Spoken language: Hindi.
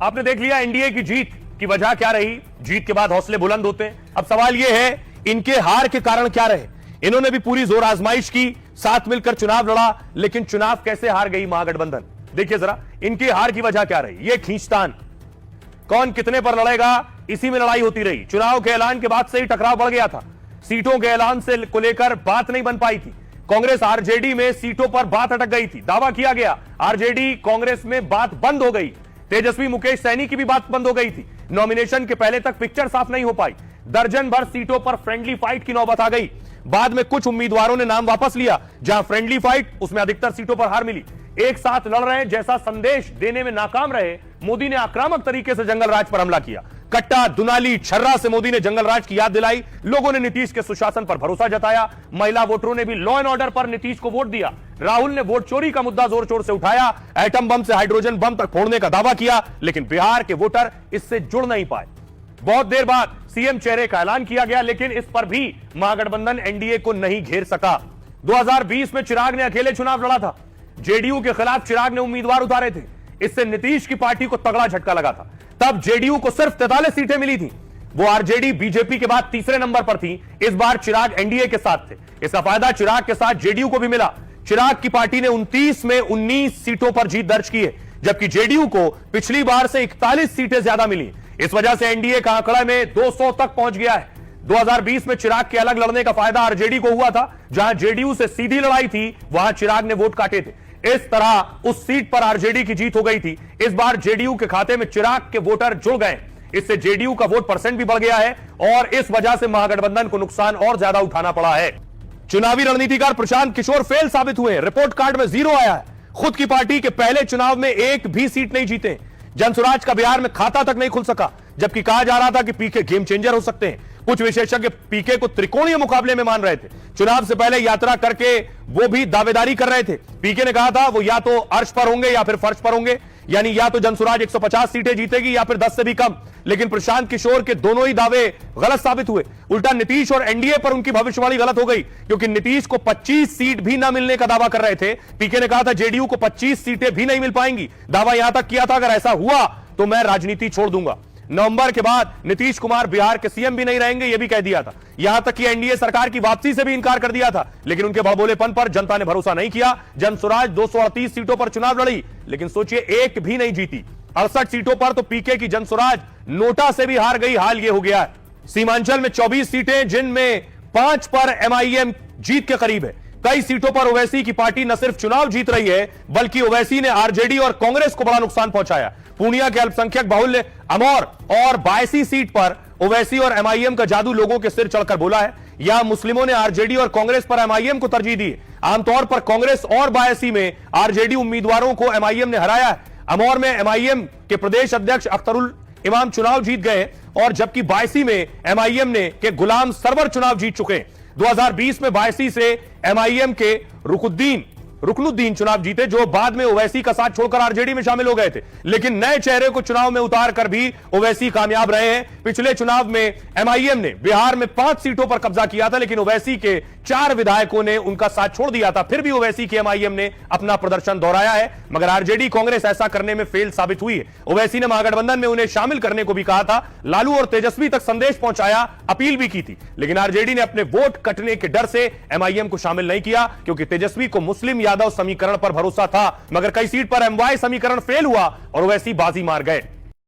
आपने देख लिया एनडीए की जीत की वजह क्या रही, जीत के बाद हौसले बुलंद होते हैं। अब सवाल यह है इनके हार के कारण क्या रहे। इन्होंने भी पूरी जोर आजमाइश की, साथ मिलकर चुनाव लड़ा, लेकिन चुनाव कैसे हार गई महागठबंधन। देखिए जरा इनके हार की वजह क्या रही। ये खींचतान, कौन कितने पर लड़ेगा, इसी में लड़ाई होती रही। चुनाव के ऐलान के बाद से ही टकराव बढ़ गया था। सीटों के ऐलान से को लेकर बात नहीं बन पाई थी। कांग्रेस आरजेडी में सीटों पर बात अटक गई थी। दावा किया गया आरजेडी कांग्रेस में बात बंद हो गई। तेजस्वी मुकेश सैनी की भी बात बंद हो गई थी। नॉमिनेशन के पहले तक पिक्चर साफ नहीं हो पाई। दर्जन भर सीटों पर फ्रेंडली फाइट की नौबत आ गई। बाद में कुछ उम्मीदवारों ने नाम वापस लिया। जहां फ्रेंडली फाइट, उसमें अधिकतर सीटों पर हार मिली। एक साथ लड़ रहे जैसा संदेश देने में नाकाम रहे, मोदी ने आक्रामक तरीके से जंगल राज पर हमला किया। कट्टा, दुनाली, छर्रा से मोदी ने जंगल राज की याद दिलाई। लोगों ने नीतीश के सुशासन पर भरोसा जताया। महिला वोटरों ने भी लॉ एंड ऑर्डर पर नीतीश को वोट दिया। राहुल ने वोट चोरी का मुद्दा जोर शोर से उठाया। एटम बम से हाइड्रोजन बम तक फोड़ने का दावा किया, लेकिन बिहार के वोटर इससे जुड़ नहीं पाए। बहुत देर बाद सीएम चेहरे का ऐलान किया गया, लेकिन इस पर भी महागठबंधन एनडीए को नहीं घेर सका। 2020 में चिराग ने अकेले चुनाव लड़ा था। जेडीयू के खिलाफ चिराग ने उम्मीदवार उतारे थे। इससे नीतीश की पार्टी को तगड़ा झटका लगा था। तब जेडीयू को सिर्फ 43 सीटें मिली थी। वो आरजेडी बीजेपी के बाद तीसरे नंबर पर थी। इस बार चिराग एनडीए के साथ थे। इसका फायदा चिराग के साथ जेडीयू को भी मिला। चिराग की पार्टी ने 29 में 19 सीटों पर जीत दर्ज की है, जबकि जेडीयू को पिछली बार से 41 सीटें ज्यादा मिली। इस वजह से एनडीए का आंकड़ा में 200 तक पहुंच गया है। 2020 में चिराग के अलग लड़ने का फायदा आरजेडी को हुआ था। जहां जेडीयू से सीधी लड़ाई थी, वहां चिराग ने वोट काटे थे। इस तरह उस सीट पर आरजेडी की जीत हो गई थी। इस बार जेडीयू के खाते में चिराग के वोटर जुड़ गए। इससे जेडीयू का वोट परसेंट भी बढ़ गया है और इस वजह से महागठबंधन को नुकसान और ज्यादा उठाना पड़ा है। चुनावी रणनीतिकार प्रशांत किशोर फेल साबित हुए। रिपोर्ट कार्ड में 0 आया है। खुद की पार्टी के पहले चुनाव में एक भी सीट नहीं जीते। जनसुराज का बिहार में खाता तक नहीं खुल सका, जबकि कहा जा रहा था कि पीके गेम चेंजर हो सकते हैं। कुछ विशेषज्ञ पीके को त्रिकोणीय मुकाबले में मान रहे थे। चुनाव से पहले यात्रा करके वो भी दावेदारी कर रहे थे। पीके ने कहा था वो या तो अर्श पर होंगे या फिर फर्श पर होंगे, यानी या तो जनसुराज 150 सीटें जीतेगी या फिर 10 से भी कम। लेकिन प्रशांत किशोर के दोनों ही दावे गलत साबित हुए। उल्टा नीतीश और एनडीए पर उनकी भविष्यवाणी गलत हो गई, क्योंकि नीतीश को 25 सीट भी ना मिलने का दावा कर रहे थे। पीके ने कहा था जेडीयू को 25 सीटें भी नहीं मिल पाएंगी। दावा यहां तक किया था अगर ऐसा हुआ तो मैं राजनीति छोड़ दूंगा। नवंबर के बाद नीतीश कुमार बिहार के सीएम भी नहीं रहेंगे, यह भी कह दिया था। यहां तक कि एनडीए सरकार की वापसी से भी इनकार कर दिया था। लेकिन उनके भड़बोलेपन पर जनता ने भरोसा नहीं किया। जनसुराज 238 सीटों पर चुनाव लड़ी, लेकिन सोचिए एक भी नहीं जीती। 68 सीटों पर तो पीके की जनसुराज नोटा से भी हार गई। हाल यह हो गया है। सीमांचल में 24 सीटें, जिनमें 5 पर एमआईएम जीत के करीब है। कई सीटों पर ओवैसी की पार्टी न सिर्फ चुनाव जीत रही है, बल्कि ओवैसी ने आरजेडी और कांग्रेस को बड़ा नुकसान पहुंचाया। पूर्णिया के अल्पसंख्यक बाहुल्य अमौर और बायसी सीट पर ओवैसी और एमआईएम का जादू लोगों के सिर चढ़कर बोला है। यहां मुस्लिमों ने आरजेडी और कांग्रेस पर एमआईएम को तरजीह दी। आमतौर पर कांग्रेस और बायसी में आरजेडी उम्मीदवारों को एमआईएम ने हराया है। अमौर में एमआईएम के प्रदेश अध्यक्ष अख्तरुल इमाम चुनाव जीत गए, और जबकि बायसी में एमआईएम ने के गुलाम सरवर चुनाव जीत चुके। 2020 में बायसी से एमआईएम के रुकनुद्दीन चुनाव जीते, जो बाद में ओवैसी का साथ छोड़कर आरजेडी में शामिल हो गए थे। लेकिन नए चेहरे को चुनाव में उतार कर भी ओवैसी कामयाब रहे हैं। पिछले चुनाव में एमआईएम ने बिहार में 5 सीटों पर कब्जा किया था, लेकिन ओवैसी के 4 विधायकों ने उनका साथ छोड़ दिया था। फिर भी ओवैसी की एमआईएम ने अपना प्रदर्शन दोहराया है, मगर आरजेडी कांग्रेस ऐसा करने में फेल साबित हुई है। ओवैसी ने महागठबंधन में उन्हें शामिल करने को भी कहा था। लालू और तेजस्वी तक संदेश पहुंचाया, अपील भी की थी, लेकिन आरजेडी ने अपने वोट कटने के डर से एमआईएम को शामिल नहीं किया, क्योंकि तेजस्वी को मुस्लिम यादव समीकरण पर भरोसा था। मगर कई सीट पर एमवाई समीकरण फेल हुआ और ओवैसी बाजी मार गए।